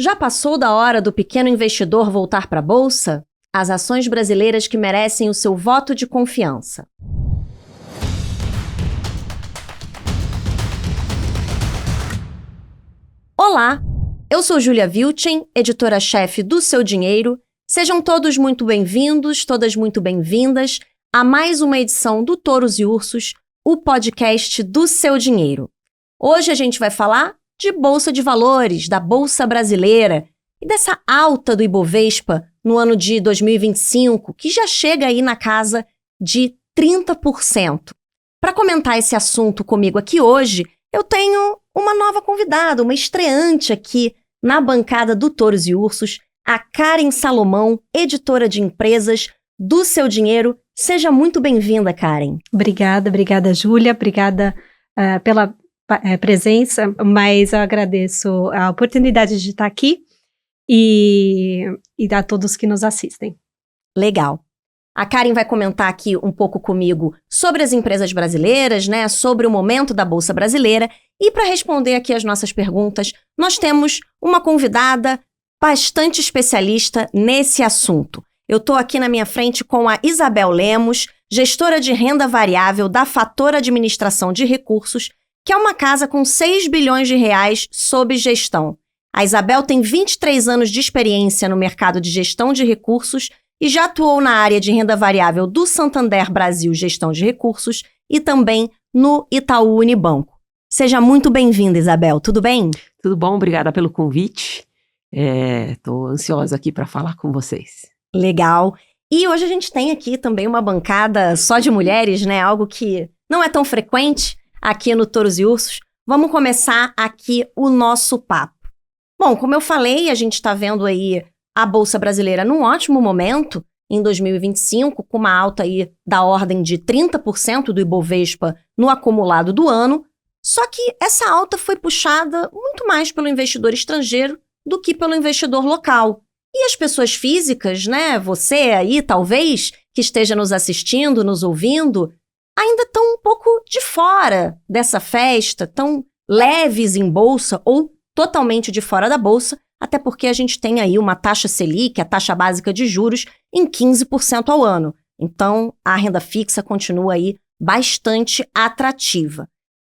Já passou da hora do pequeno investidor voltar para a Bolsa? As ações brasileiras que merecem o seu voto de confiança. Olá, eu sou Júlia Vilchen, editora-chefe do Seu Dinheiro. Sejam todos muito bem-vindos, todas muito bem-vindas a mais uma edição do Touros e Ursos, o podcast do Seu Dinheiro. Hoje a gente vai falar de Bolsa de Valores, da Bolsa Brasileira e dessa alta do Ibovespa no ano de 2025, que já chega aí na casa de 30%. Para comentar esse assunto comigo aqui hoje, eu tenho uma nova convidada, uma estreante aqui na bancada do Touros e Ursos, a Karen Salomão, editora de empresas do Seu Dinheiro. Seja muito bem-vinda, Karen. Obrigada, Júlia. Obrigada pela presença, mas eu agradeço a oportunidade de estar aqui e a todos que nos assistem. Legal. A Karen vai comentar aqui um pouco comigo sobre as empresas brasileiras, né, sobre o momento da Bolsa Brasileira, e para responder aqui as nossas perguntas, nós temos uma convidada bastante especialista nesse assunto. Eu estou aqui na minha frente com a Isabel Lemos, gestora de renda variável da Fator Administração de Recursos, que é uma casa com 6 bilhões de reais sob gestão. A Isabel tem 23 anos de experiência no mercado de gestão de recursos e já atuou na área de renda variável do Santander Brasil Gestão de Recursos e também no Itaú Unibanco. Seja muito bem-vinda, Isabel. Tudo bem? Tudo bom, obrigada pelo convite. Estou ansiosa aqui para falar com vocês. Legal. E hoje a gente tem aqui também uma bancada só de mulheres, né? Algo que não é tão frequente aqui no Touros e Ursos. Vamos começar aqui o nosso papo. Bom, como eu falei, a gente está vendo aí a Bolsa Brasileira num ótimo momento, em 2025, com uma alta aí da ordem de 30% do Ibovespa no acumulado do ano. Só que essa alta foi puxada muito mais pelo investidor estrangeiro do que pelo investidor local. E as pessoas físicas, né, você aí talvez, que esteja nos assistindo, nos ouvindo, ainda estão um pouco de fora dessa festa, tão leves em bolsa ou totalmente de fora da bolsa, até porque a gente tem aí uma taxa Selic, a taxa básica de juros, em 15% ao ano. Então, a renda fixa continua aí bastante atrativa.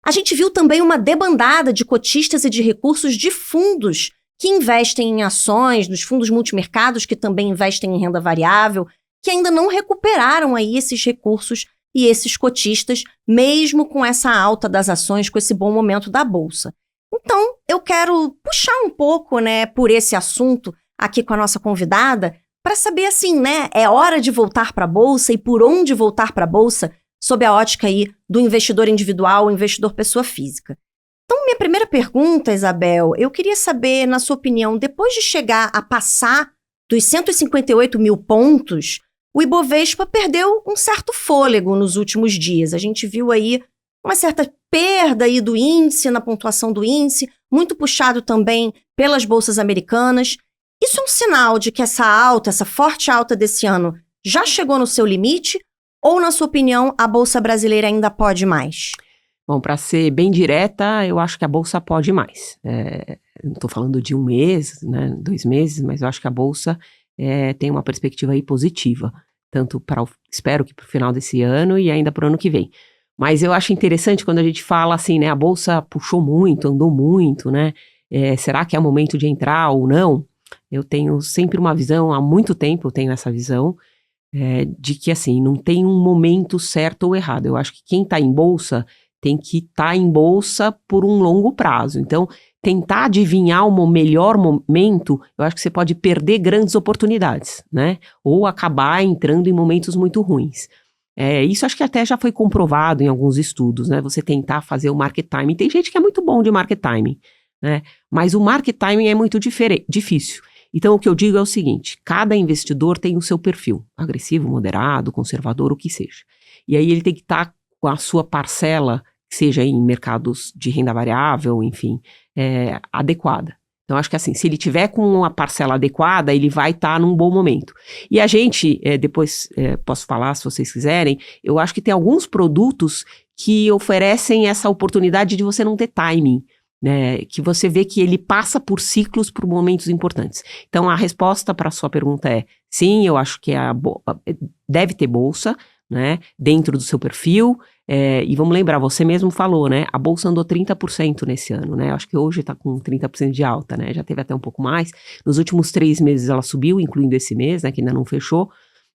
A gente viu também uma debandada de cotistas e de recursos de fundos que investem em ações, dos fundos multimercados que também investem em renda variável, que ainda não recuperaram aí esses recursos e esses cotistas, mesmo com essa alta das ações, com esse bom momento da Bolsa. Então, eu quero puxar um pouco, né, por esse assunto aqui com a nossa convidada, para saber assim, né, é hora de voltar para a Bolsa e por onde voltar para a Bolsa, sob a ótica aí do investidor individual, investidor pessoa física. Então, minha primeira pergunta, Isabel, eu queria saber, na sua opinião, depois de chegar a passar dos 158 mil pontos, o Ibovespa perdeu um certo fôlego nos últimos dias. A gente viu aí uma certa perda aí do índice, na pontuação do índice, muito puxado também pelas bolsas americanas. Isso é um sinal de que essa forte alta desse ano já chegou no seu limite? Ou, na sua opinião, a Bolsa Brasileira ainda pode mais? Bom, para ser bem direta, eu acho que a Bolsa pode mais. Não estou falando de um mês, né, 2 meses, mas eu acho que a Bolsa tem uma perspectiva aí positiva, tanto espero que para o final desse ano e ainda para o ano que vem. Mas eu acho interessante quando a gente fala assim, né, a Bolsa puxou muito, andou muito, né, será que é o momento de entrar ou não? Eu tenho sempre uma visão, há muito tempo eu tenho essa visão, de que assim, não tem um momento certo ou errado. Eu acho que quem está em Bolsa tem que estar em Bolsa por um longo prazo. Então, tentar adivinhar o melhor momento, eu acho que você pode perder grandes oportunidades, né? Ou acabar entrando em momentos muito ruins. Isso acho que até já foi comprovado em alguns estudos, né? Você tentar fazer o market timing. Tem gente que é muito bom de market timing, né? Mas o market timing é muito difícil. Então, o que eu digo é o seguinte, cada investidor tem o seu perfil, agressivo, moderado, conservador, o que seja. E aí ele tem que estar com a sua parcela, seja em mercados de renda variável, enfim, adequada. Então, acho que assim, se ele tiver com uma parcela adequada, ele vai estar num bom momento. E a gente, depois posso falar se vocês quiserem, eu acho que tem alguns produtos que oferecem essa oportunidade de você não ter timing. né, que você vê que ele passa por ciclos, por momentos importantes. Então, a resposta para a sua pergunta é sim, eu acho que deve ter bolsa, né, dentro do seu perfil, e vamos lembrar, você mesmo falou, né, a bolsa andou 30% nesse ano, né, acho que hoje está com 30% de alta, né, já teve até um pouco mais, nos últimos 3 meses ela subiu, incluindo esse mês, né, que ainda não fechou,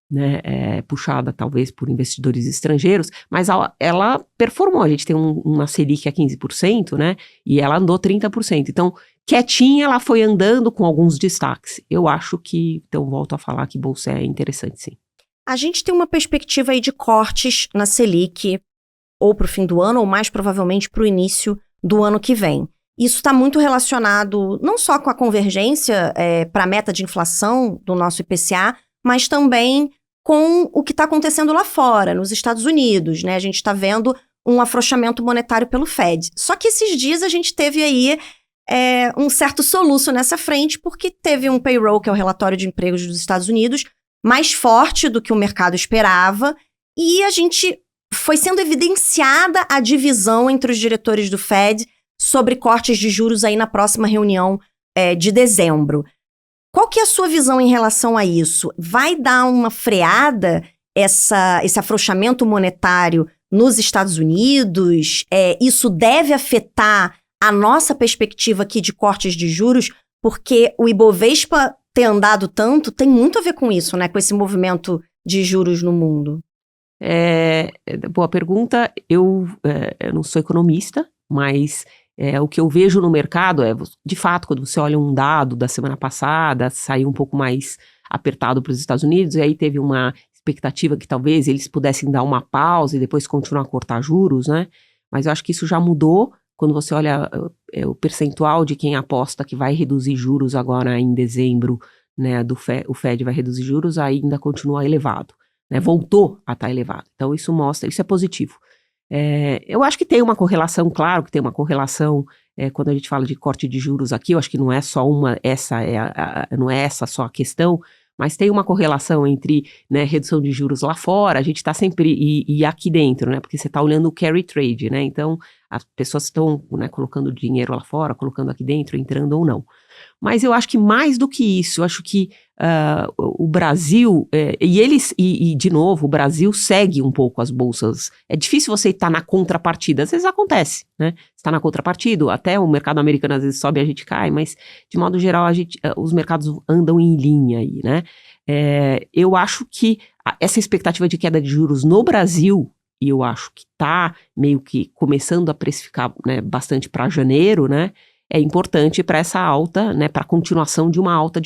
né, puxada talvez por investidores estrangeiros, mas ela performou, a gente tem uma Selic a 15%, né, e ela andou 30%, então quietinha ela foi andando com alguns destaques, eu acho que, então volto a falar que bolsa é interessante sim. A gente tem uma perspectiva aí de cortes na Selic, ou para o fim do ano, ou mais provavelmente para o início do ano que vem. Isso está muito relacionado não só com a convergência para a meta de inflação do nosso IPCA, mas também com o que está acontecendo lá fora, nos Estados Unidos, né? A gente está vendo um afrouxamento monetário pelo Fed. Só que esses dias a gente teve aí um certo soluço nessa frente, porque teve um payroll, que é o relatório de empregos dos Estados Unidos, mais forte do que o mercado esperava, e a gente foi sendo evidenciada a divisão entre os diretores do Fed sobre cortes de juros aí na próxima reunião de dezembro. Qual que é a sua visão em relação a isso? Vai dar uma freada esse afrouxamento monetário nos Estados Unidos? Isso deve afetar a nossa perspectiva aqui de cortes de juros? Porque o Ibovespa ter andado tanto tem muito a ver com isso, né? Com esse movimento de juros no mundo. Boa pergunta. Eu não sou economista, mas o que eu vejo no mercado de fato, quando você olha um dado da semana passada, saiu um pouco mais apertado para os Estados Unidos, e aí teve uma expectativa que talvez eles pudessem dar uma pausa e depois continuar a cortar juros, né? Mas eu acho que isso já mudou quando você olha o percentual de quem aposta que vai reduzir juros agora em dezembro, né? O Fed vai reduzir juros, ainda continua elevado, né? Voltou a estar elevado. Então isso é positivo. Eu acho que tem uma correlação, claro que tem uma correlação quando a gente fala de corte de juros aqui, eu acho que não é só não é essa só a questão, mas tem uma correlação entre, né, redução de juros lá fora, a gente está sempre, e aqui dentro, né, porque você está olhando o carry trade, né, então as pessoas estão, né, colocando dinheiro lá fora, colocando aqui dentro, entrando ou não. Mas eu acho que mais do que isso, eu acho que o Brasil, de novo, o Brasil segue um pouco as bolsas. É difícil você estar na contrapartida, às vezes acontece, né? Você está na contrapartida, até o mercado americano às vezes sobe e a gente cai, mas de modo geral os mercados andam em linha aí, né? Eu acho que essa expectativa de queda de juros no Brasil, e eu acho que está meio que começando a precificar, né, bastante para janeiro, né? É importante para essa alta, né, para a continuação de uma alta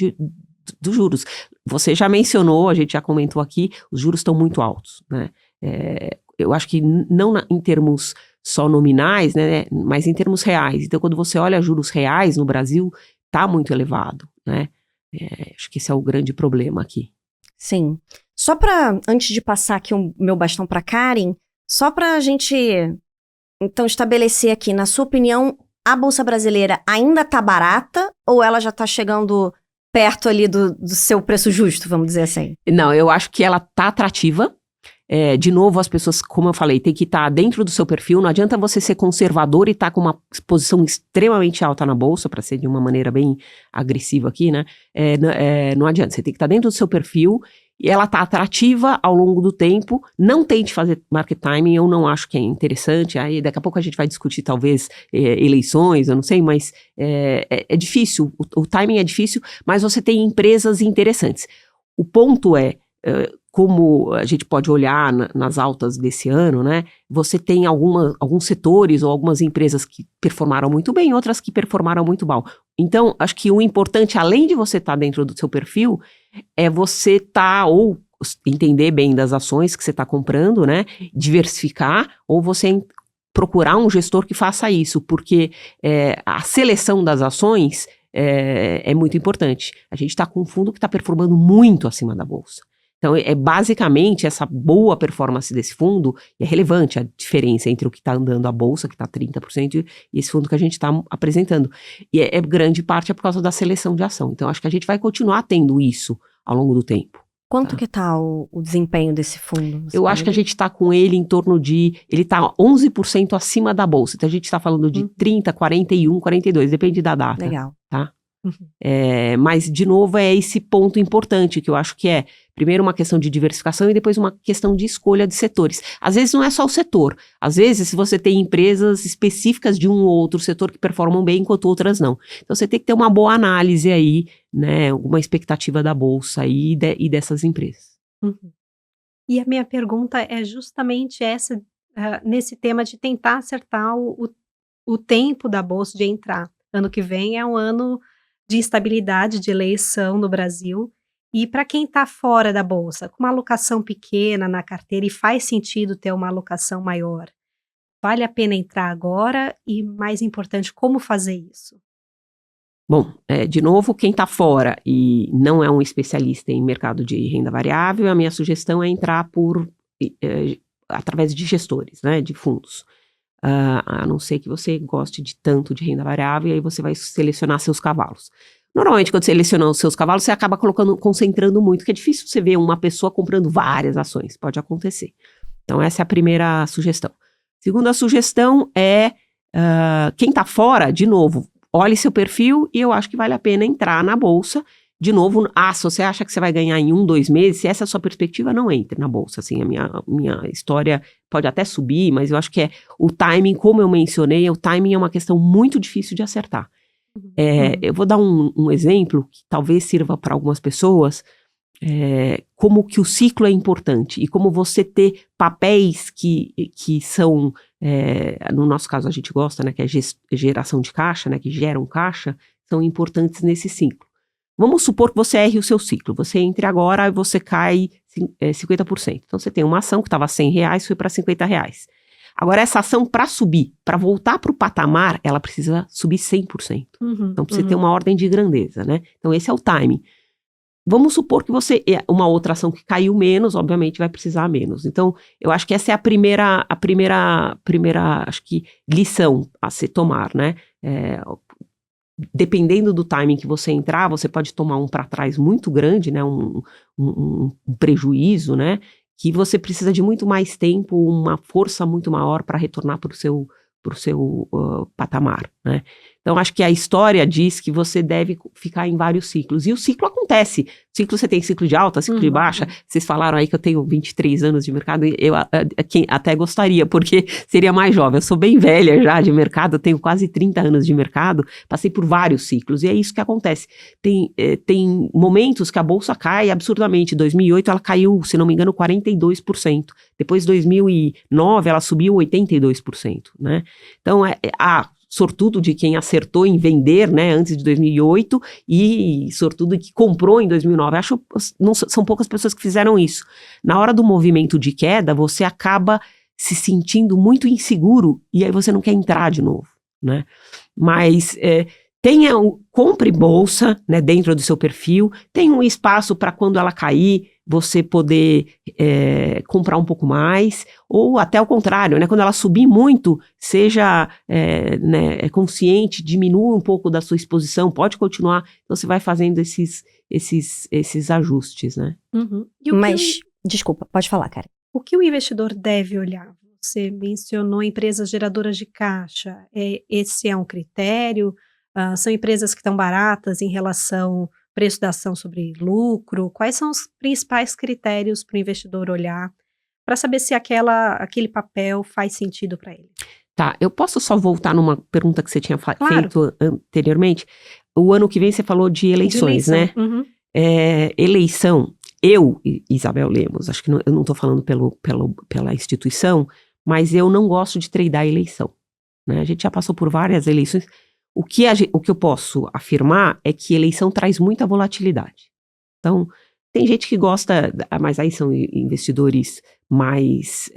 dos juros. Você já mencionou, a gente já comentou aqui, os juros estão muito altos, né? Eu acho que não em termos só nominais, né, mas em termos reais. Então, quando você olha juros reais no Brasil, está muito elevado, né? Acho que esse é o grande problema aqui. Sim. Só para, antes de passar aqui o meu bastão para Karen, só para a gente, então, estabelecer aqui, na sua opinião, a Bolsa Brasileira ainda está barata ou ela já está chegando perto ali do seu preço justo, vamos dizer assim? Não, eu acho que ela está atrativa. De novo, as pessoas, como eu falei, tem que estar dentro do seu perfil. Não adianta você ser conservador e estar com uma exposição extremamente alta na Bolsa, para ser de uma maneira bem agressiva aqui, né? Não adianta, você tem que estar dentro do seu perfil. E ela está atrativa ao longo do tempo. Não tente fazer market timing, eu não acho que é interessante. Aí daqui a pouco a gente vai discutir talvez eleições, eu não sei, mas é difícil, o timing é difícil, mas você tem empresas interessantes. O ponto como a gente pode olhar nas altas desse ano, né? Você tem alguns setores ou algumas empresas que performaram muito bem, outras que performaram muito mal. Então, acho que o importante, além de você estar dentro do seu perfil, é você ou entender bem das ações que você está comprando, né? Diversificar, ou você procurar um gestor que faça isso, porque a seleção das ações é muito importante. A gente está com um fundo que está performando muito acima da bolsa. Então, basicamente essa boa performance desse fundo, é relevante a diferença entre o que está andando a bolsa, que está 30%, e esse fundo que a gente está apresentando. E grande parte por causa da seleção de ação. Então, acho que a gente vai continuar tendo isso ao longo do tempo. Quanto que tá o desempenho desse fundo? Eu acho que a gente está com ele em torno de... Ele está 11% acima da bolsa. Então, a gente está falando de 30, 41, 42. Depende da data. Legal. Tá? Mas, de novo, é esse ponto importante que eu acho que é, primeiro, uma questão de diversificação e depois uma questão de escolha de setores. Às vezes não é só o setor. Às vezes, se você tem empresas específicas de um ou outro setor que performam bem, enquanto outras não. Então, você tem que ter uma boa análise aí, né, uma expectativa da bolsa e dessas empresas. E a minha pergunta é justamente essa, nesse tema de tentar acertar o tempo da bolsa de entrar. Ano que vem é um ano de instabilidade, de eleição no Brasil. E para quem está fora da bolsa, com uma alocação pequena na carteira e faz sentido ter uma alocação maior, vale a pena entrar agora? E, mais importante, como fazer isso? Bom, de novo, quem está fora e não é um especialista em mercado de renda variável, a minha sugestão é entrar através de gestores, né, de fundos. A não ser que você goste tanto de renda variável, e aí você vai selecionar seus cavalos. Normalmente, quando você seleciona os seus cavalos, você acaba concentrando muito, porque é difícil você ver uma pessoa comprando várias ações. Pode acontecer. Então, essa é a primeira sugestão. Segunda sugestão é, quem está fora, de novo, olhe seu perfil e eu acho que vale a pena entrar na bolsa. De novo, se você acha que você vai ganhar em 1, 2 meses, se essa é a sua perspectiva, não entre na bolsa. Assim, a minha história pode até subir, mas eu acho que o timing, como eu mencionei, o timing é uma questão muito difícil de acertar. Eu vou dar um exemplo que talvez sirva para algumas pessoas, como que o ciclo é importante e como você ter papéis que são, no nosso caso a gente gosta, né, que é geração de caixa, né, que geram caixa, são importantes nesse ciclo. Vamos supor que você erre o seu ciclo. Você entre agora e você cai 50%. Então, você tem uma ação que estava R$100, foi para R$50. Agora, essa ação, para subir, para voltar para o patamar, ela precisa subir 100%. Então, precisa ter uma ordem de grandeza, né? Então, esse é o timing. Vamos supor que uma outra ação que caiu menos, obviamente, vai precisar menos. Então, eu acho que essa é a primeira acho que, lição a se tomar, né? Dependendo do timing que você entrar, você pode tomar um para trás muito grande, né, um prejuízo, né, que você precisa de muito mais tempo, uma força muito maior para retornar para o seu patamar, né. Então, acho que a história diz que você deve ficar em vários ciclos. E o ciclo acontece. Você tem ciclo de alta, ciclo de baixa. Vocês falaram aí que eu tenho 23 anos de mercado. Eu até gostaria, porque seria mais jovem. Eu sou bem velha já de mercado, eu tenho quase 30 anos de mercado. Passei por vários ciclos. E é isso que acontece. Tem momentos que a bolsa cai absurdamente. Em 2008 ela caiu, se não me engano, 42%. Depois, em 2009, ela subiu 82%. Né? Então, sortudo de quem acertou em vender, né, antes de 2008 e sortudo que comprou em 2009. São poucas pessoas que fizeram isso. Na hora do movimento de queda, você acaba se sentindo muito inseguro e aí você não quer entrar de novo, né? Mas compre bolsa, né, dentro do seu perfil, tenha um espaço para quando ela cair, você poder comprar um pouco mais, ou até ao contrário, né, quando ela subir muito, seja consciente, diminua um pouco da sua exposição, pode continuar, então você vai fazendo esses ajustes, né? Mas, desculpa, pode falar, Karen. O que o investidor deve olhar? Você mencionou empresas geradoras de caixa, esse é um critério? São empresas que estão baratas em relação ao preço da ação sobre lucro? Quais são os principais critérios para o investidor olhar para saber se aquele papel faz sentido para ele? Tá, eu posso só voltar numa pergunta que você tinha feito anteriormente? O ano que vem você falou de eleições, né? Eleição, Isabel Lemos, acho que eu não estou falando pela instituição, mas eu não gosto de tradear a eleição, né? A gente já passou por várias eleições. O que eu posso afirmar é que eleição traz muita volatilidade. Então, tem gente que gosta, mas aí são investidores mais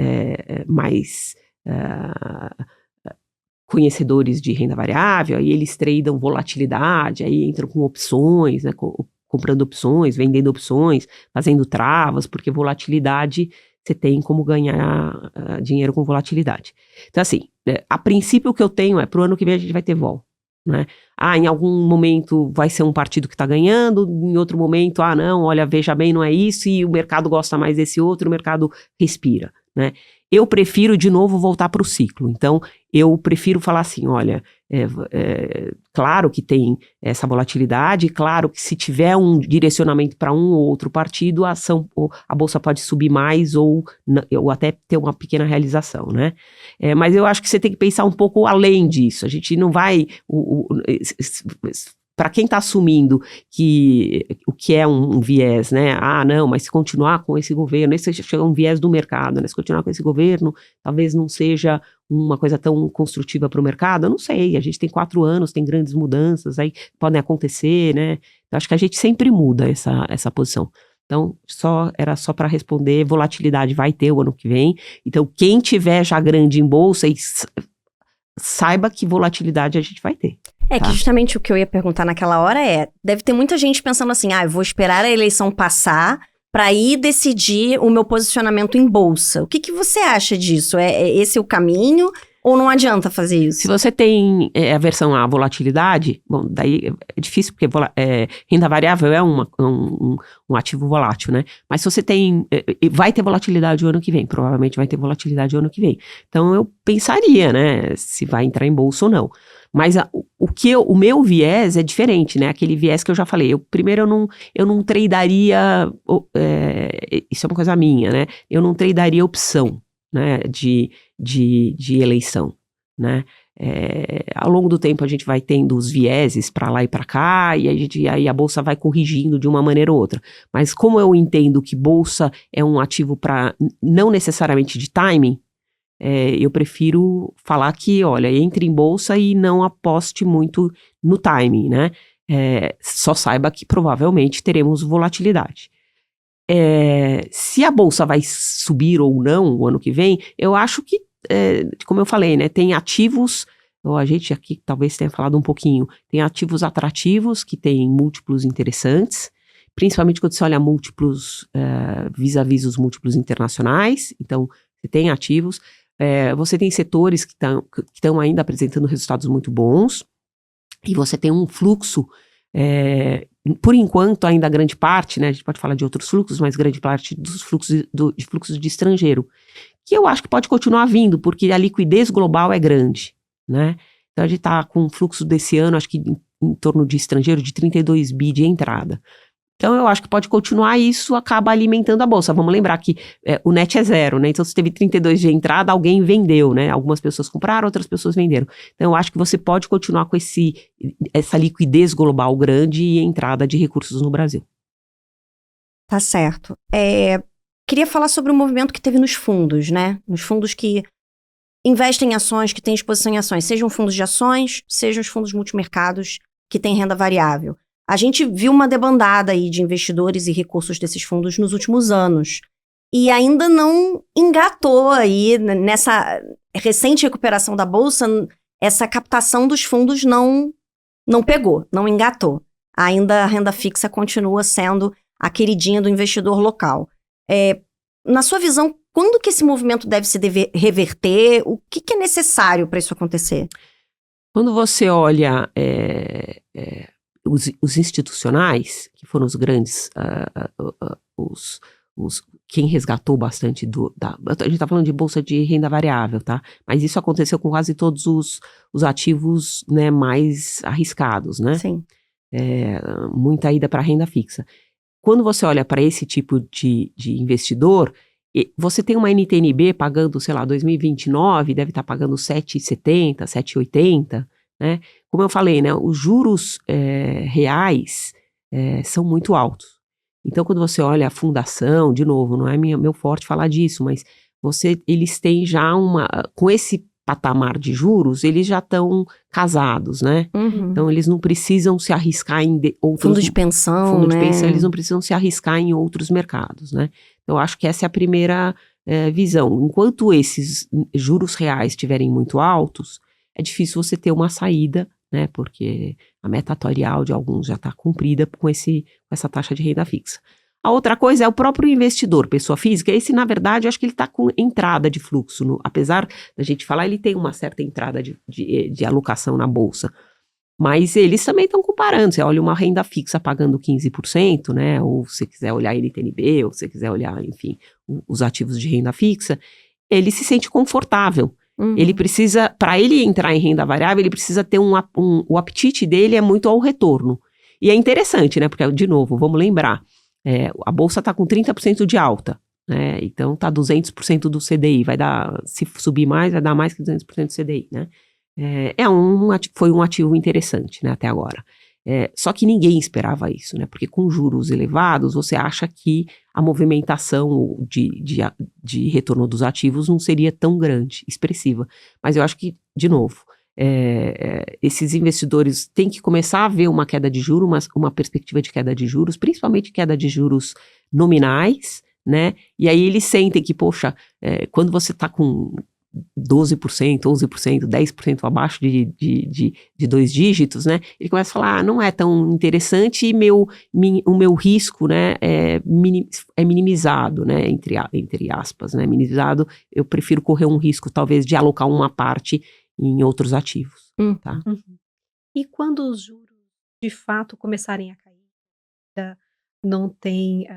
conhecedores de renda variável, aí eles tradam volatilidade, aí entram com opções, né, comprando opções, vendendo opções, fazendo travas, porque volatilidade você tem como ganhar dinheiro com volatilidade. Então, assim, a princípio o que eu tenho para o ano que vem a gente vai ter vol. né? Em algum momento vai ser um partido que está ganhando, em outro momento, não, olha, veja bem, não é isso, e o mercado gosta mais desse outro, o mercado respira, né? Eu prefiro, de novo, voltar para o ciclo. Então, eu prefiro falar assim, olha, claro que tem essa volatilidade, claro que se tiver um direcionamento para um ou outro partido, a bolsa pode subir mais ou até ter uma pequena realização, né? Mas eu acho que você tem que pensar um pouco além disso. A gente não vai... Para quem está assumindo que o que é um viés, né? Não, mas se continuar com esse governo, esse chega um viés do mercado, né? Se continuar com esse governo, talvez não seja uma coisa tão construtiva para o mercado. Eu não sei, a gente tem 4 anos, tem grandes mudanças, aí podem acontecer, né? Eu acho que a gente sempre muda essa posição. Então, era só para responder, volatilidade vai ter o ano que vem. Então, quem tiver já grande em bolsa, saiba que volatilidade a gente vai ter. Que justamente o que eu ia perguntar naquela hora deve ter muita gente pensando assim, eu vou esperar a eleição passar para ir decidir o meu posicionamento em bolsa. O que você acha disso? É esse o caminho ou não adianta fazer isso? Se você tem aversão à volatilidade, bom, daí é difícil porque renda variável é um ativo volátil, né? Mas se você tem, vai ter volatilidade o ano que vem, provavelmente vai ter volatilidade o ano que vem. Então eu pensaria, né, se vai entrar em bolsa ou não. Mas o meu viés é diferente, né? Aquele viés que eu já falei. Primeiro, eu não tradearia, isso é uma coisa minha, né? Eu não tradearia opção, né? De eleição, né? Ao longo do tempo a gente vai tendo os vieses para lá e para cá, e aí a bolsa vai corrigindo de uma maneira ou outra. Mas como eu entendo que bolsa é um ativo para não necessariamente de timing, eu prefiro falar que, olha, entre em bolsa e não aposte muito no timing, né? Só saiba que provavelmente teremos volatilidade. Se a bolsa vai subir ou não o ano que vem, eu acho que, como eu falei, né, tem ativos, a gente aqui talvez tenha falado um pouquinho, tem ativos atrativos que têm múltiplos interessantes, principalmente quando você olha múltiplos vis-à-vis os múltiplos internacionais. Então, você tem ativos. Você tem setores que estão ainda apresentando resultados muito bons, e você tem um fluxo, por enquanto ainda grande parte, né, a gente pode falar de outros fluxos, mas grande parte dos fluxos de fluxos de estrangeiro, que eu acho que pode continuar vindo, porque a liquidez global é grande, né? Então a gente está com um fluxo desse ano, acho que em torno de estrangeiro, de 32 bi de entrada. Então, eu acho que pode continuar e isso acaba alimentando a bolsa. Vamos lembrar que o net é 0, né? Então, se teve 32 de entrada, alguém vendeu, né? Algumas pessoas compraram, outras pessoas venderam. Então, eu acho que você pode continuar com essa liquidez global grande e entrada de recursos no Brasil. Tá certo. Queria falar sobre o movimento que teve nos fundos, né? Nos fundos que investem em ações, que têm exposição em ações. Sejam fundos de ações, sejam os fundos multimercados que têm renda variável. A gente viu uma debandada aí de investidores e recursos desses fundos nos últimos anos. E ainda não engatou aí, nessa recente recuperação da Bolsa, essa captação dos fundos não pegou, não engatou. Ainda a renda fixa continua sendo a queridinha do investidor local. Na sua visão, quando que esse movimento deve se reverter? O que é necessário para isso acontecer? Quando você olha os institucionais, que foram os grandes, quem resgatou bastante a gente está falando de bolsa de renda variável, tá? Mas isso aconteceu com quase todos os ativos, né, mais arriscados, né? Sim. Muita ida para renda fixa. Quando você olha para esse tipo de investidor, você tem uma NTN-B pagando, sei lá, 2029, deve estar pagando 7,70, 7,80, né? Como eu falei, né, os juros reais são muito altos. Então, quando você olha a fundação, de novo, não é meu forte falar disso, mas eles têm já com esse patamar de juros, eles já estão casados, né? Uhum. Então, eles não precisam se arriscar em outros... Fundo de pensão, Fundo né? de pensão, eles não precisam se arriscar em outros mercados, né? Então, eu acho que essa é a primeira visão. Enquanto esses juros reais estiverem muito altos, é difícil você ter uma saída, né? Porque a meta atuarial de alguns já está cumprida com essa taxa de renda fixa. A outra coisa é o próprio investidor, pessoa física. Esse, na verdade, eu acho que ele está com entrada de fluxo. Apesar da gente falar, ele tem uma certa entrada de alocação na bolsa. Mas eles também estão comparando. Você olha uma renda fixa pagando 15%, né? Ou se você quiser olhar NTNB, ou se você quiser olhar, enfim, os ativos de renda fixa, ele se sente confortável. Ele precisa, para ele entrar em renda variável, ele precisa ter o apetite dele é muito ao retorno. E é interessante, né? Porque, de novo, vamos lembrar, a Bolsa está com 30% de alta, né? Então está 200% do CDI, vai dar, se subir mais, vai dar mais que 200% do CDI, né? Foi um ativo interessante, né, até agora. Só que ninguém esperava isso, né? Porque com juros elevados, você acha que a movimentação de retorno dos ativos não seria tão grande, expressiva. Mas eu acho que, de novo, esses investidores têm que começar a ver uma queda de juros, uma perspectiva de queda de juros, principalmente queda de juros nominais, né? E aí eles sentem que, poxa, quando você está com 12%, 11%, 10% abaixo de 2 dígitos, né? Ele começa a falar, não é tão interessante e o meu risco, né, é minimizado, né, entre aspas, né, minimizado, eu prefiro correr um risco, talvez, de alocar uma parte em outros ativos, tá? E quando os juros, de fato, começarem a cair, não tem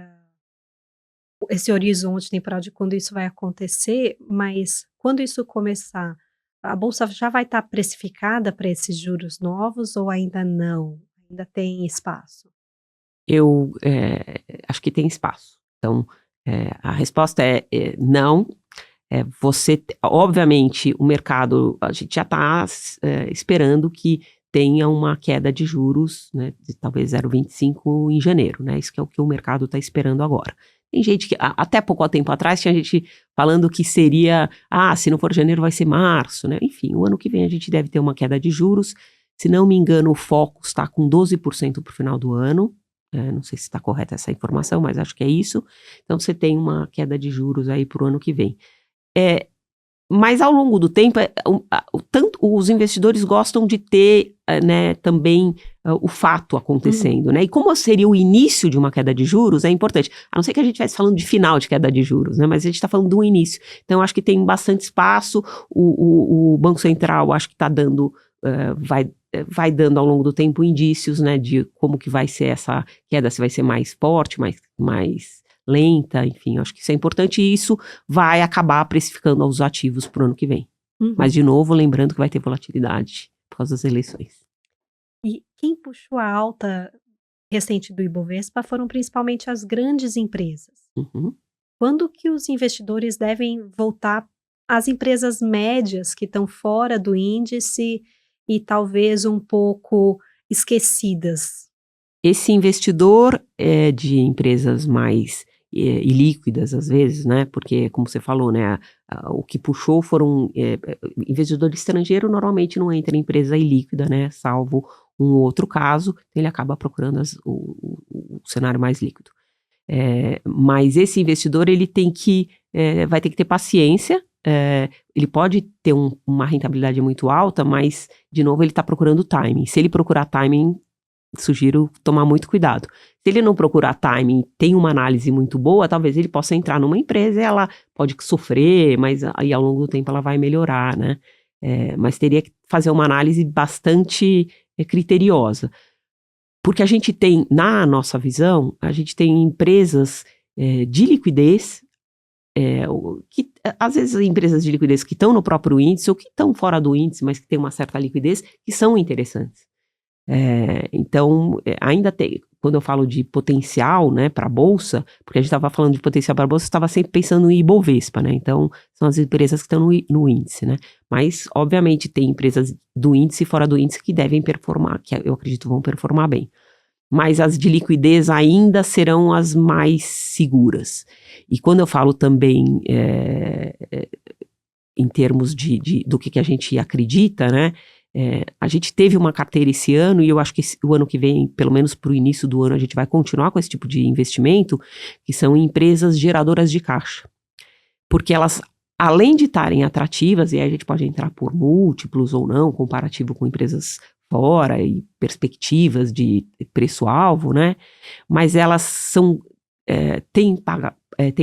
esse horizonte temporal de quando isso vai acontecer, mas quando isso começar, a bolsa já vai estar precificada para esses juros novos ou ainda não? Ainda tem espaço? Eu acho que tem espaço. Então, a resposta é não. Obviamente, o mercado, a gente já está esperando que tenha uma queda de juros, né, de talvez 0,25 em janeiro, né? Isso que é o que o mercado está esperando agora. Tem gente que, até pouco tempo atrás, tinha gente falando que seria, se não for janeiro vai ser março, né? Enfim, o ano que vem a gente deve ter uma queda de juros. Se não me engano, o Focus está com 12% para o final do ano. Não sei se está correta essa informação, mas acho que é isso. Então, você tem uma queda de juros aí para o ano que vem. Mas ao longo do tempo, tanto os investidores gostam de ter né, também o fato acontecendo, né? E como seria o início de uma queda de juros, é importante. A não ser que a gente estivesse falando de final de queda de juros, né? Mas a gente está falando do início. Então, eu acho que tem bastante espaço. O Banco Central, acho que está dando, vai dando ao longo do tempo indícios, né? De como que vai ser essa queda, se vai ser mais forte, mais lenta, enfim, acho que isso é importante e isso vai acabar precificando os ativos para o ano que vem. Mas, de novo, lembrando que vai ter volatilidade por causa das eleições. E quem puxou a alta recente do Ibovespa foram principalmente as grandes empresas. Quando que os investidores devem voltar às empresas médias que estão fora do índice e talvez um pouco esquecidas? Esse investidor de empresas mais ilíquidas, às vezes, né? Porque, como você falou, né? O que puxou foram investidor estrangeiro normalmente não entra em empresa ilíquida, né? Salvo um outro caso, ele acaba procurando o cenário mais líquido. Mas esse investidor, ele vai ter que ter paciência. Ele pode ter uma rentabilidade muito alta, mas, de novo, ele está procurando timing. Se ele procurar timing, sugiro tomar muito cuidado. Se ele não procurar timing, tem uma análise muito boa, talvez ele possa entrar numa empresa e ela pode sofrer, mas aí ao longo do tempo ela vai melhorar, né? Mas teria que fazer uma análise bastante criteriosa. Porque a gente tem, na nossa visão, a gente tem empresas de liquidez, que às vezes empresas de liquidez que estão no próprio índice ou que estão fora do índice, mas que tem uma certa liquidez, que são interessantes. Então, ainda tem, quando eu falo de potencial, né, para a Bolsa, porque a gente estava falando de potencial para a Bolsa, estava sempre pensando em Ibovespa, né, então são as empresas que estão no índice, né, mas obviamente tem empresas do índice e fora do índice que devem performar, que eu acredito vão performar bem, mas as de liquidez ainda serão as mais seguras. E quando eu falo também em termos do que a gente acredita, né, a gente teve uma carteira esse ano e eu acho que o ano que vem, pelo menos para o início do ano, a gente vai continuar com esse tipo de investimento, que são empresas geradoras de caixa. Porque elas, além de estarem atrativas, e aí a gente pode entrar por múltiplos ou não, comparativo com empresas fora e perspectivas de preço-alvo, né? Mas elas têm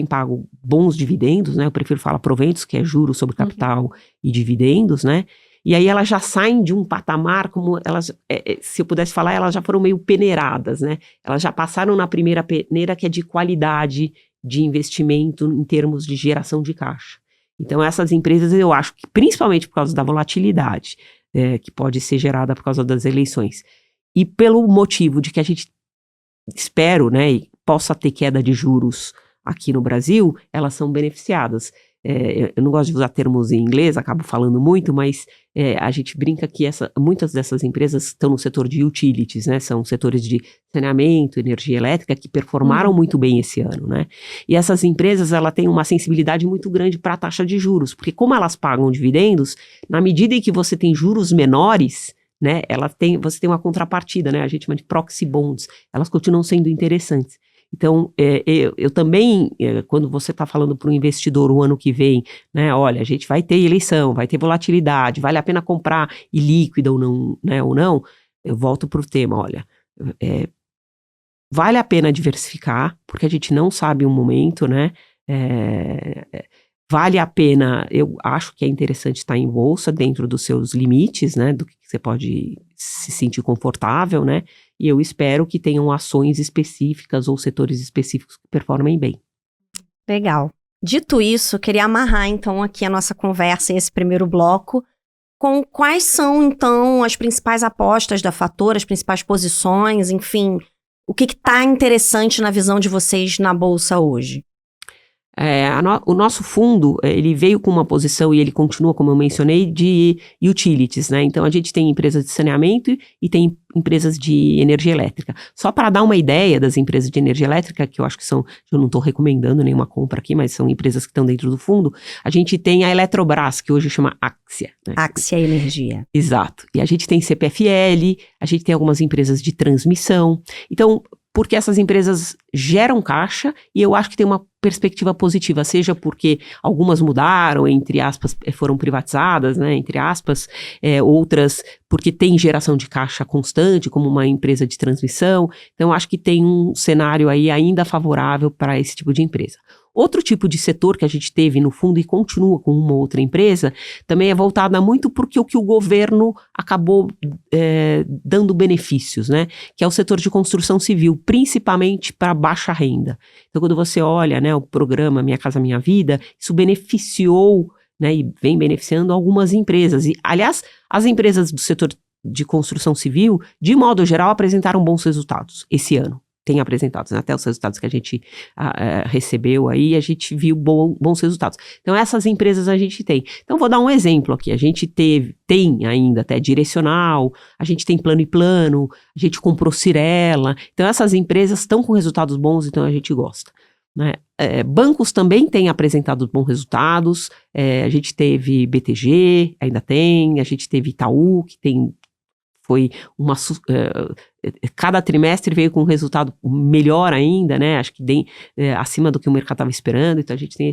pago bons dividendos, né? Eu prefiro falar proventos, que é juros sobre capital e dividendos, né? E aí elas já saem de um patamar, como elas, se eu pudesse falar, elas já foram meio peneiradas, né? Elas já passaram na primeira peneira, que é de qualidade de investimento em termos de geração de caixa. Então essas empresas, eu acho que principalmente por causa da volatilidade que pode ser gerada por causa das eleições, e pelo motivo de que a gente espero, né, possa ter queda de juros aqui no Brasil, elas são beneficiadas. Eu não gosto de usar termos em inglês, acabo falando muito, mas a gente brinca que muitas dessas empresas estão no setor de utilities, né? São setores de saneamento, energia elétrica, que performaram muito bem esse ano, né? E essas empresas, ela têm uma sensibilidade muito grande para a taxa de juros, porque como elas pagam dividendos, na medida em que você tem juros menores, né? Você tem uma contrapartida, né? A gente chama de proxy bonds, elas continuam sendo interessantes. Então, eu também, quando você está falando para um investidor o ano que vem, né, olha, a gente vai ter eleição, vai ter volatilidade, vale a pena comprar ilíquida ou não, né, eu volto para o tema, olha, vale a pena diversificar, porque a gente não sabe o momento, né, vale a pena, eu acho que é interessante estar em bolsa dentro dos seus limites, né, do que você pode se sentir confortável, né, e eu espero que tenham ações específicas ou setores específicos que performem bem. Legal. Dito isso, eu queria amarrar então aqui a nossa conversa em esse primeiro bloco com quais são então as principais apostas da Fator, as principais posições, enfim, o que está interessante na visão de vocês na Bolsa hoje? O nosso fundo, ele veio com uma posição, e ele continua, como eu mencionei, de utilities, né? Então, a gente tem empresas de saneamento e tem empresas de energia elétrica. Só para dar uma ideia das empresas de energia elétrica, que eu acho que eu não estou recomendando nenhuma compra aqui, mas são empresas que estão dentro do fundo, a gente tem a Eletrobras, que hoje chama Axia. Né? Axia Energia. Exato. E a gente tem CPFL, a gente tem algumas empresas de transmissão. Então, porque essas empresas geram caixa e eu acho que tem uma perspectiva positiva, seja porque algumas mudaram, entre aspas, foram privatizadas, né, entre aspas, outras porque tem geração de caixa constante, como uma empresa de transmissão. Então, acho que tem um cenário aí ainda favorável para esse tipo de empresa. Outro tipo de setor que a gente teve no fundo e continua com uma outra empresa, também é voltada muito porque o que o governo acabou dando benefícios, né? Que é o setor de construção civil, principalmente para baixa renda. Então, quando você olha, né, o programa Minha Casa Minha Vida, isso beneficiou, né, e vem beneficiando algumas empresas. E, aliás, as empresas do setor de construção civil, de modo geral, apresentaram bons resultados esse ano. Tem apresentados, né? Até os resultados que a gente recebeu aí, a gente viu bons resultados. Então, essas empresas a gente tem. Então, vou dar um exemplo aqui. A gente tem ainda até Direcional, a gente tem Plano e Plano, a gente comprou Cyrela. Então, essas empresas estão com resultados bons, então a gente gosta. Né? Bancos também têm apresentado bons resultados. A gente teve BTG, ainda tem. A gente teve Itaú, que foi cada trimestre veio com um resultado melhor ainda, né? Acho que acima do que o mercado estava esperando. Então, a gente tem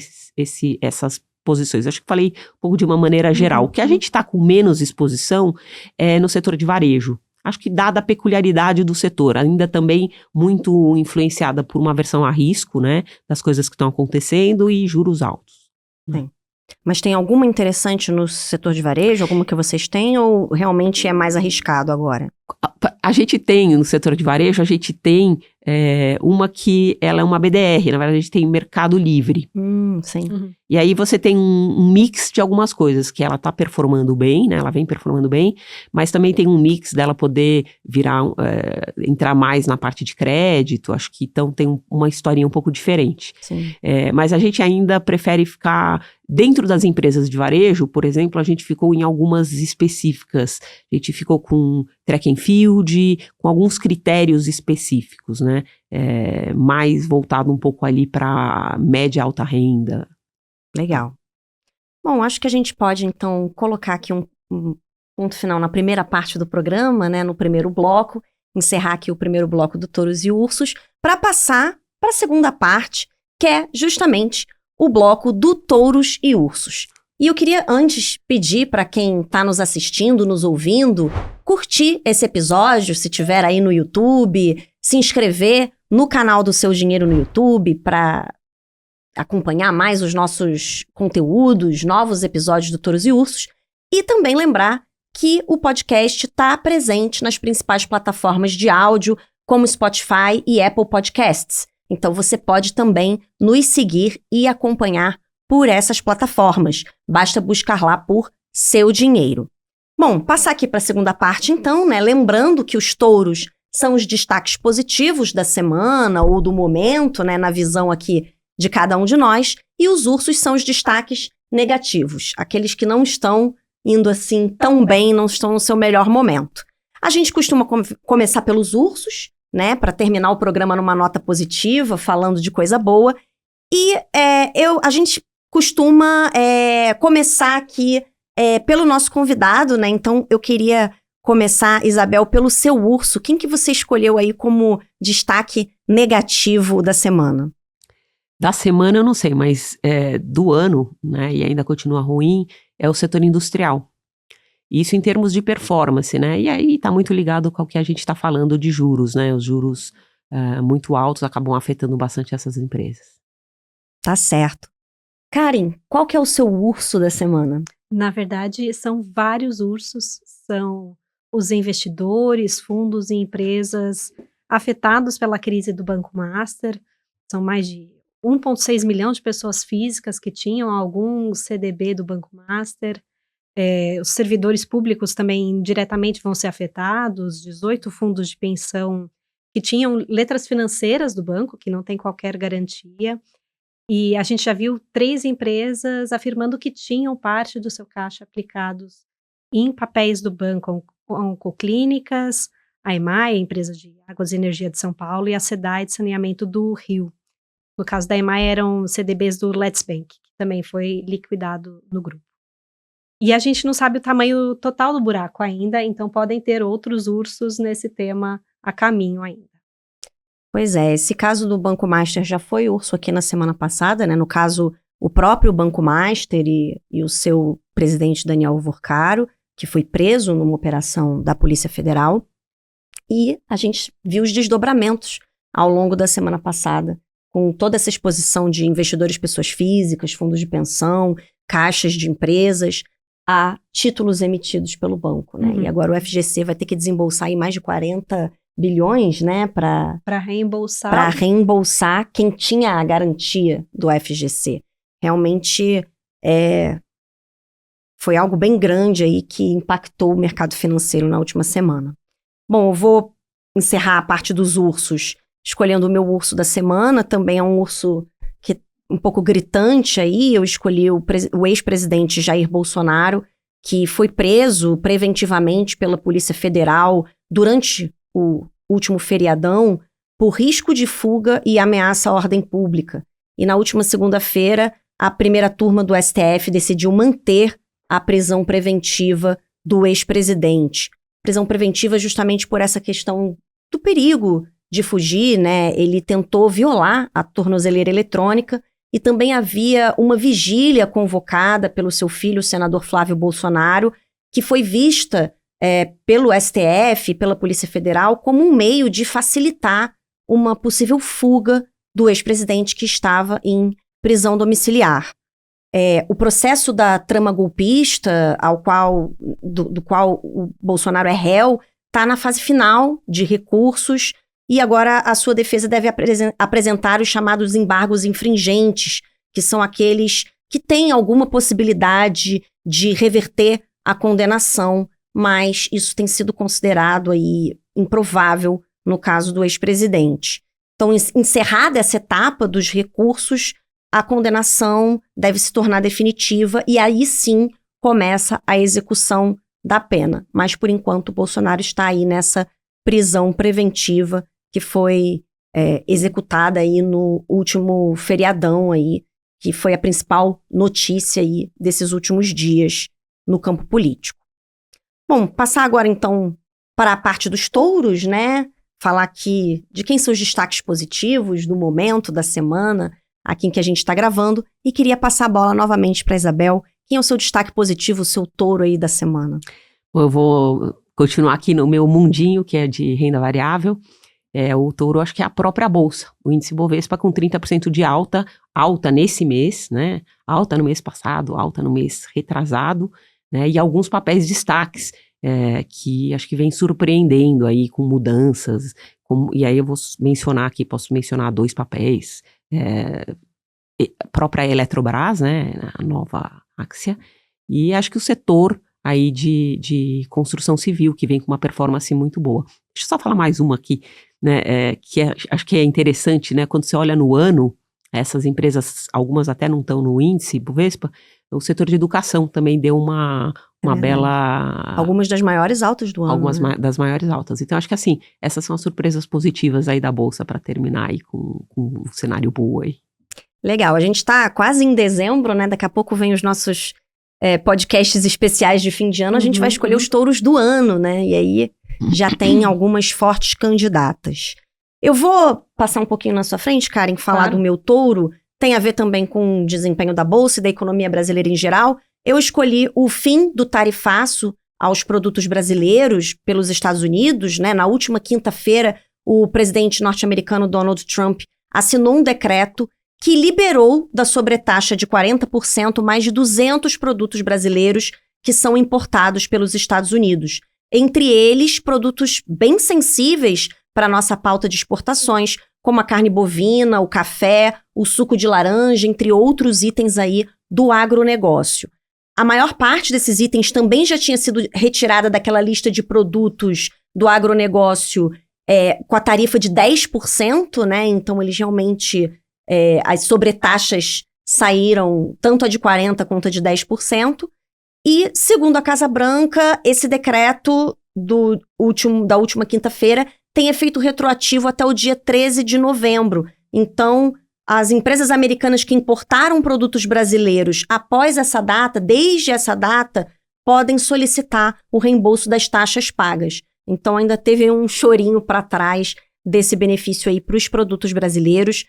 essas posições. Acho que falei um pouco de uma maneira geral. O que a gente está com menos exposição é no setor de varejo. Acho que dada a peculiaridade do setor, ainda também muito influenciada por uma aversão a risco, né? Das coisas que estão acontecendo e juros altos. Sim. Mas tem alguma interessante no setor de varejo? Alguma que vocês têm ou realmente é mais arriscado agora? A gente tem, no setor de varejo, a gente tem uma que ela é uma BDR, na verdade a gente tem Mercado Livre. Sim. Uhum. E aí você tem um mix de algumas coisas, que ela tá performando bem, né, ela vem performando bem, mas também tem um mix dela poder entrar mais na parte de crédito, acho que então tem uma historinha um pouco diferente. Sim. Mas a gente ainda prefere ficar dentro das empresas de varejo, por exemplo, a gente ficou em algumas específicas, a gente ficou com track and field, com alguns critérios específicos, né, mais voltado um pouco ali para média e alta renda. Legal. Bom, acho que a gente pode, então, colocar aqui um ponto final na primeira parte do programa, né, no primeiro bloco, encerrar aqui o primeiro bloco do Touros e Ursos, para passar para a segunda parte, que é justamente o bloco do Touros e Ursos. E eu queria antes pedir para quem está nos assistindo, nos ouvindo, curtir esse episódio, se tiver aí no YouTube, se inscrever no canal do Seu Dinheiro no YouTube para acompanhar mais os nossos conteúdos, novos episódios do Touros e Ursos. E também lembrar que o podcast está presente nas principais plataformas de áudio, como Spotify e Apple Podcasts. Então você pode também nos seguir e acompanhar por essas plataformas. Basta buscar lá por Seu Dinheiro. Bom, passar aqui para a segunda parte então, né? Lembrando que os touros são os destaques positivos da semana ou do momento, né? Na visão aqui de cada um de nós. E os ursos são os destaques negativos, aqueles que não estão indo assim tão bem, não estão no seu melhor momento. A gente costuma começar pelos ursos, né, para terminar o programa numa nota positiva, falando de coisa boa. E a gente costuma começar aqui pelo nosso convidado, né? Então eu queria começar, Isabel, pelo seu urso. Quem que você escolheu aí como destaque negativo da semana? Da semana eu não sei, mas do ano, né, e ainda continua ruim, é o setor industrial. Isso em termos de performance, né? E aí está muito ligado com o que a gente está falando de juros, né? Os juros muito altos acabam afetando bastante essas empresas. Tá certo. Karen, qual que é o seu urso da semana? Na verdade, são vários ursos, são os investidores, fundos e empresas afetados pela crise do Banco Master. São mais de 1,6 milhão de pessoas físicas que tinham algum CDB do Banco Master. Os servidores públicos também diretamente vão ser afetados, 18 fundos de pensão que tinham letras financeiras do banco, que não tem qualquer garantia. E a gente já viu 3 empresas afirmando que tinham parte do seu caixa aplicados em papéis do banco, Oncoclínicas, a EMAI, a empresa de águas e energia de São Paulo, e a SEDAI de saneamento do Rio. No caso da EMAI eram CDBs do Let's Bank, que também foi liquidado no grupo. E a gente não sabe o tamanho total do buraco ainda, então podem ter outros ursos nesse tema a caminho ainda. Pois é, esse caso do Banco Master já foi urso aqui na semana passada, né? No caso, o próprio Banco Master e o seu presidente Daniel Vorcaro, que foi preso numa operação da Polícia Federal. E a gente viu os desdobramentos ao longo da semana passada, com toda essa exposição de investidores, pessoas físicas, fundos de pensão, caixas de empresas, a títulos emitidos pelo banco, né? E agora o FGC vai ter que desembolsar aí mais de 40 bilhões, né, para reembolsar quem tinha a garantia do FGC. Realmente foi algo bem grande aí que impactou o mercado financeiro na última semana. Bom, eu vou encerrar a parte dos ursos escolhendo o meu urso da semana. Também é um urso que um pouco gritante aí. Eu escolhi o ex-presidente Jair Bolsonaro, que foi preso preventivamente pela Polícia Federal durante o último feriadão por risco de fuga e ameaça à ordem pública. E na última segunda-feira, a primeira turma do STF decidiu manter a prisão preventiva do ex-presidente. Prisão preventiva justamente por essa questão do perigo de fugir, né? Ele tentou violar a tornozeleira eletrônica e também havia uma vigília convocada pelo seu filho, o senador Flávio Bolsonaro, que foi vista pelo STF, pela Polícia Federal, como um meio de facilitar uma possível fuga do ex-presidente que estava em prisão domiciliar. O processo da trama golpista, do qual o Bolsonaro é réu, está na fase final de recursos e agora a sua defesa deve apresentar os chamados embargos infringentes, que são aqueles que têm alguma possibilidade de reverter a condenação, mas isso tem sido considerado aí improvável no caso do ex-presidente. Então, encerrada essa etapa dos recursos, a condenação deve se tornar definitiva e aí sim começa a execução da pena. Mas, por enquanto, o Bolsonaro está aí nessa prisão preventiva que foi executada aí no último feriadão aí, que foi a principal notícia aí desses últimos dias no campo político. Bom, passar agora então para a parte dos touros, né? Falar aqui de quem são os destaques positivos do momento, da semana, aqui em que a gente está gravando, e queria passar a bola novamente para a Isabel. Quem é o seu destaque positivo, o seu touro aí da semana? Eu vou continuar aqui no meu mundinho, que é de renda variável. O touro, acho que é a própria bolsa. O índice Bovespa com 30% de alta nesse mês, né? Alta no mês passado, alta no mês retrasado. né? E alguns papéis destaques que acho que vem surpreendendo aí com mudanças. E aí eu vou mencionar aqui, posso mencionar 2 papéis. A própria Eletrobras, né? A nova Axia. E acho que o setor aí de construção civil, que vem com uma performance muito boa. Deixa eu só falar mais uma aqui, né, acho que é interessante, né, quando você olha no ano, essas empresas, algumas até não estão no índice Bovespa, o setor de educação também deu uma bela... Algumas das maiores altas do ano. Algumas né? das maiores altas. Então, acho que assim, essas são as surpresas positivas aí da Bolsa para terminar aí com um cenário bom aí. Legal, a gente está quase em dezembro, né? Daqui a pouco vem os nossos podcasts especiais de fim de ano. A gente vai escolher os touros do ano, né? E aí já tem algumas fortes candidatas. Eu vou passar um pouquinho na sua frente, Karen, falar do meu touro. Tem a ver também com o desempenho da Bolsa e da economia brasileira em geral. Eu escolhi o fim do tarifaço aos produtos brasileiros pelos Estados Unidos, né? Na última quinta-feira, o presidente norte-americano Donald Trump assinou um decreto que liberou da sobretaxa de 40% mais de 200 produtos brasileiros que são importados pelos Estados Unidos. Entre eles, produtos bem sensíveis para a nossa pauta de exportações, como a carne bovina, o café, o suco de laranja, entre outros itens aí do agronegócio. A maior parte desses itens também já tinha sido retirada daquela lista de produtos do agronegócio com a tarifa de 10%, né? Então, eles realmente... as sobretaxas saíram tanto a de 40% quanto a de 10%. E, segundo a Casa Branca, esse decreto da última quinta-feira tem efeito retroativo até o dia 13 de novembro. Então, as empresas americanas que importaram produtos brasileiros após essa data, desde essa data, podem solicitar o reembolso das taxas pagas. Então, ainda teve um chorinho para trás desse benefício aí para os produtos brasileiros.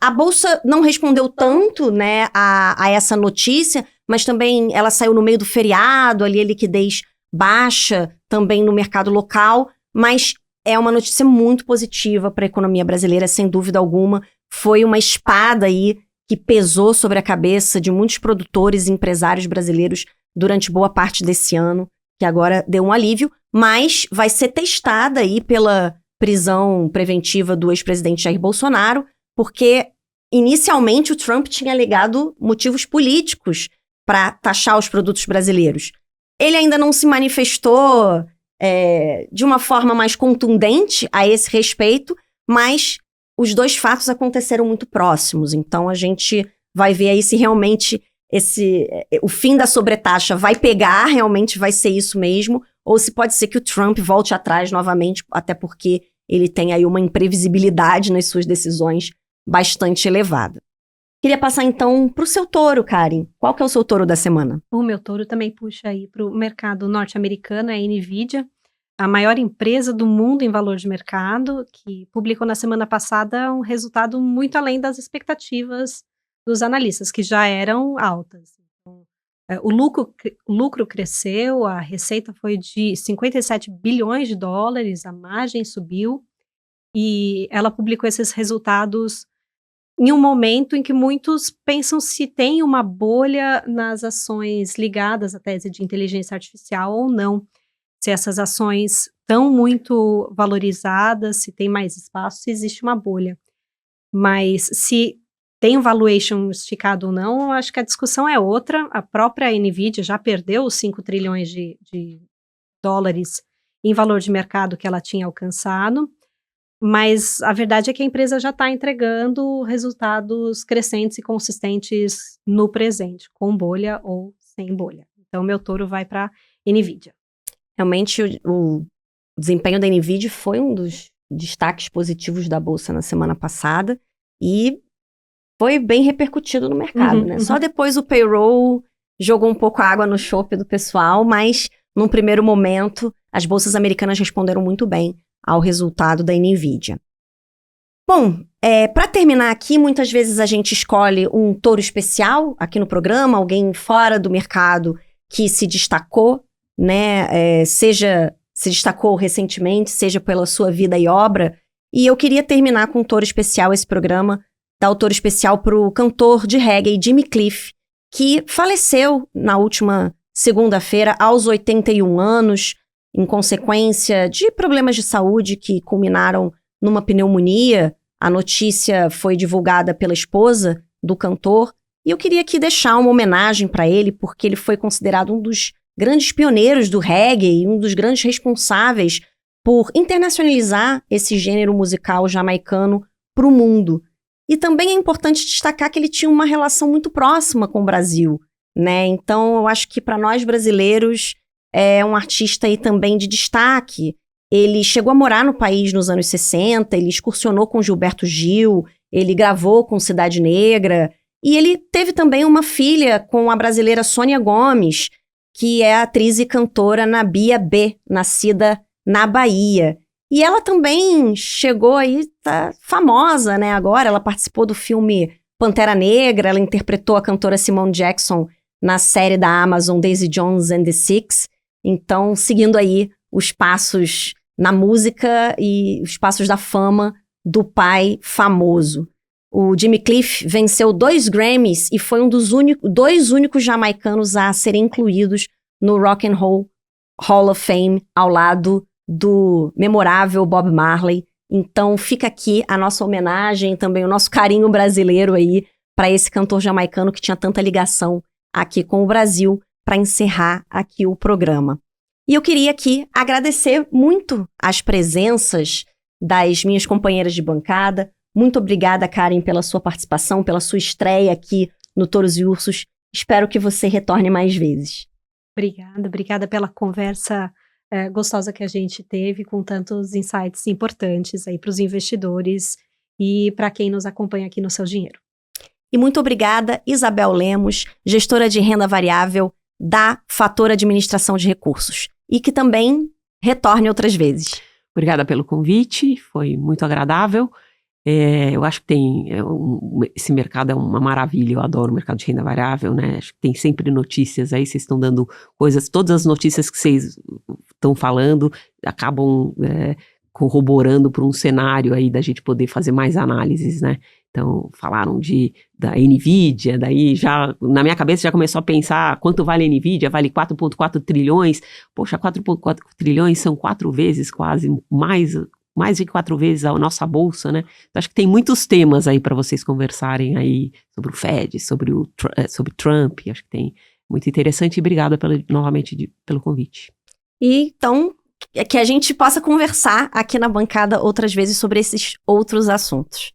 A Bolsa não respondeu tanto, né, a essa notícia, mas também ela saiu no meio do feriado, ali a liquidez baixa também no mercado local, mas é uma notícia muito positiva para a economia brasileira, sem dúvida alguma. Foi uma espada aí que pesou sobre a cabeça de muitos produtores e empresários brasileiros durante boa parte desse ano, que agora deu um alívio, mas vai ser testada aí pela prisão preventiva do ex-presidente Jair Bolsonaro, porque inicialmente o Trump tinha alegado motivos políticos para taxar os produtos brasileiros. Ele ainda não se manifestou de uma forma mais contundente a esse respeito, mas os 2 fatos aconteceram muito próximos. Então a gente vai ver aí se realmente o fim da sobretaxa vai pegar, realmente vai ser isso mesmo, ou se pode ser que o Trump volte atrás novamente, até porque ele tem aí uma imprevisibilidade nas suas decisões bastante elevada. Queria passar então para o seu touro, Karen. Qual que é o seu touro da semana? O meu touro também puxa aí para o mercado norte-americano, a NVIDIA, a maior empresa do mundo em valor de mercado, que publicou na semana passada um resultado muito além das expectativas dos analistas, que já eram altas. Então, o lucro cresceu, a receita foi de 57 bilhões de dólares, a margem subiu, e ela publicou esses resultados em um momento em que muitos pensam se tem uma bolha nas ações ligadas à tese de inteligência artificial ou não. Se essas ações estão muito valorizadas, se tem mais espaço, se existe uma bolha. Mas se tem um valuation esticado ou não, eu acho que a discussão é outra. A própria NVIDIA já perdeu os 5 trilhões de dólares em valor de mercado que ela tinha alcançado. Mas a verdade é que a empresa já está entregando resultados crescentes e consistentes no presente, com bolha ou sem bolha. Então, meu touro vai para NVIDIA. Realmente, o desempenho da NVIDIA foi um dos destaques positivos da Bolsa na semana passada e foi bem repercutido no mercado, né? Só depois o payroll jogou um pouco a água no chope do pessoal, mas num primeiro momento, as bolsas americanas responderam muito bem ao resultado da NVIDIA. Bom, para terminar aqui, muitas vezes a gente escolhe um touro especial aqui no programa, alguém fora do mercado que se destacou, né? Seja se destacou recentemente, seja pela sua vida e obra. E eu queria terminar com um touro especial, esse programa, dar o touro especial para o cantor de reggae Jimmy Cliff, que faleceu na última segunda-feira, aos 81 anos, em consequência de problemas de saúde que culminaram numa pneumonia. A notícia foi divulgada pela esposa do cantor. E eu queria aqui deixar uma homenagem para ele, porque ele foi considerado um dos grandes pioneiros do reggae e um dos grandes responsáveis por internacionalizar esse gênero musical jamaicano para o mundo. E também é importante destacar que ele tinha uma relação muito próxima com o Brasil, né? Então, eu acho que para nós brasileiros é um artista aí também de destaque. Ele chegou a morar no país nos anos 60, ele excursionou com Gilberto Gil, ele gravou com Cidade Negra, e ele teve também uma filha com a brasileira Sônia Gomes, que é atriz e cantora Nabia B, nascida na Bahia. E ela também chegou aí, tá famosa, né, agora. Ela participou do filme Pantera Negra, ela interpretou a cantora Simone Jackson na série da Amazon Daisy Jones and the Six. Então, seguindo aí os passos na música e os passos da fama do pai famoso. O Jimmy Cliff venceu 2 Grammys e foi um dos dois únicos jamaicanos a serem incluídos no Rock and Roll Hall of Fame, ao lado do memorável Bob Marley. Então fica aqui a nossa homenagem, também o nosso carinho brasileiro aí para esse cantor jamaicano que tinha tanta ligação aqui com o Brasil, para encerrar aqui o programa. E eu queria aqui agradecer muito as presenças das minhas companheiras de bancada. Muito obrigada, Karen, pela sua participação, pela sua estreia aqui no Touros e Ursos. Espero que você retorne mais vezes. Obrigada pela conversa gostosa que a gente teve, com tantos insights importantes aí para os investidores e para quem nos acompanha aqui no Seu Dinheiro. E muito obrigada, Isabel Lemos, gestora de renda variável da Fator Administração de Recursos, e que também retorne outras vezes. Obrigada pelo convite, foi muito agradável. Eu acho que esse mercado é uma maravilha, eu adoro o mercado de renda variável, né? Acho que tem sempre notícias aí, vocês estão dando coisas, todas as notícias que vocês estão falando acabam corroborando para um cenário aí da gente poder fazer mais análises, né? Então, falaram da NVIDIA, daí já, na minha cabeça já começou a pensar quanto vale a NVIDIA, vale 4,4 trilhões, poxa, 4,4 trilhões são 4 vezes quase, mais de 4 vezes a nossa bolsa, né? Então, acho que tem muitos temas aí para vocês conversarem aí sobre o Fed, sobre Trump, acho que tem muito interessante, e obrigada novamente pelo convite. E então, que a gente possa conversar aqui na bancada outras vezes sobre esses outros assuntos.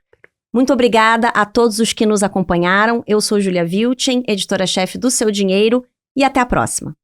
Muito obrigada a todos os que nos acompanharam. Eu sou Júlia Vilchen, editora-chefe do Seu Dinheiro, e até a próxima.